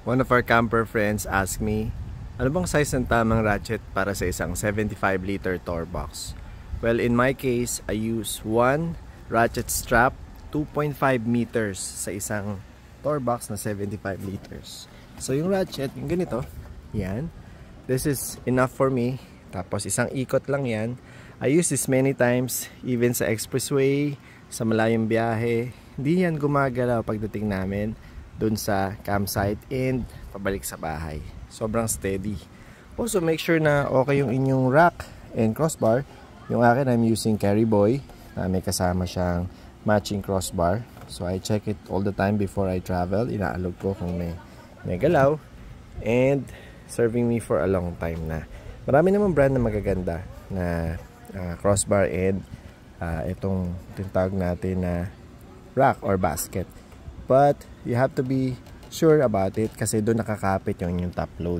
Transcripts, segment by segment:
One of our camper friends asked me, ano bang size ng tamang ratchet para sa isang 75-liter tour box? Well, in my case, I use one ratchet strap, 2.5 meters sa isang tour box na 75 liters. So yung ratchet, yung ganito, yan. This is enough for me. Tapos isang ikot lang yan. I use this many times, even sa expressway, sa malayong biyahe. Hindi yan gumagalaw pagdating namin dun sa campsite and pabalik sa bahay. Sobrang steady. Also, make sure na okay yung inyong rack and crossbar. Yung akin, I'm using Carry Boy na may kasama siyang matching crossbar. So, I check it all the time before I travel. Inaalog ko kung may galaw. And serving me for a long time na. Marami naman brand na magaganda na crossbar and itong tawag natin na rack or basket. But you have to be sure about it kasi doon nakakapit yung inyong top load.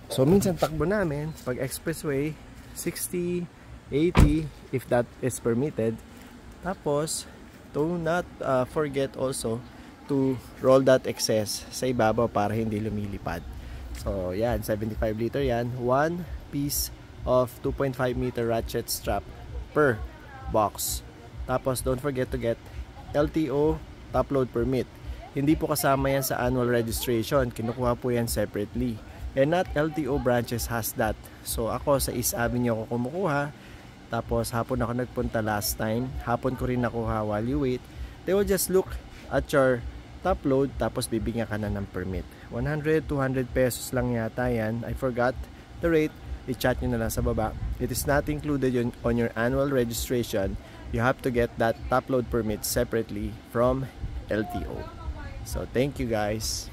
So minsan takbo namin pag expressway 60, 80 if that is permitted. Tapos do not forget also to roll that excess sa ibabaw para hindi lumilipad. So yan, 75 liter yan. One piece of 2.5 meter ratchet strap per box. Tapos don't forget to get LTO top load permit. Hindi po kasama yan sa annual registration. Kinukuha po yan separately. And not LTO branches has that. So ako sa East Avenue ako kumukuha. Tapos hapon ako nagpunta last time. Hapon ko rin nakuha while you wait. They will just look at your top load. Tapos bibigyan ka na ng permit. 100, 200 pesos lang yata yan. I forgot the rate. I-chat nyo na lang sa baba. It is not included on your annual registration. You have to get that top load permit separately from LTO. So thank you guys.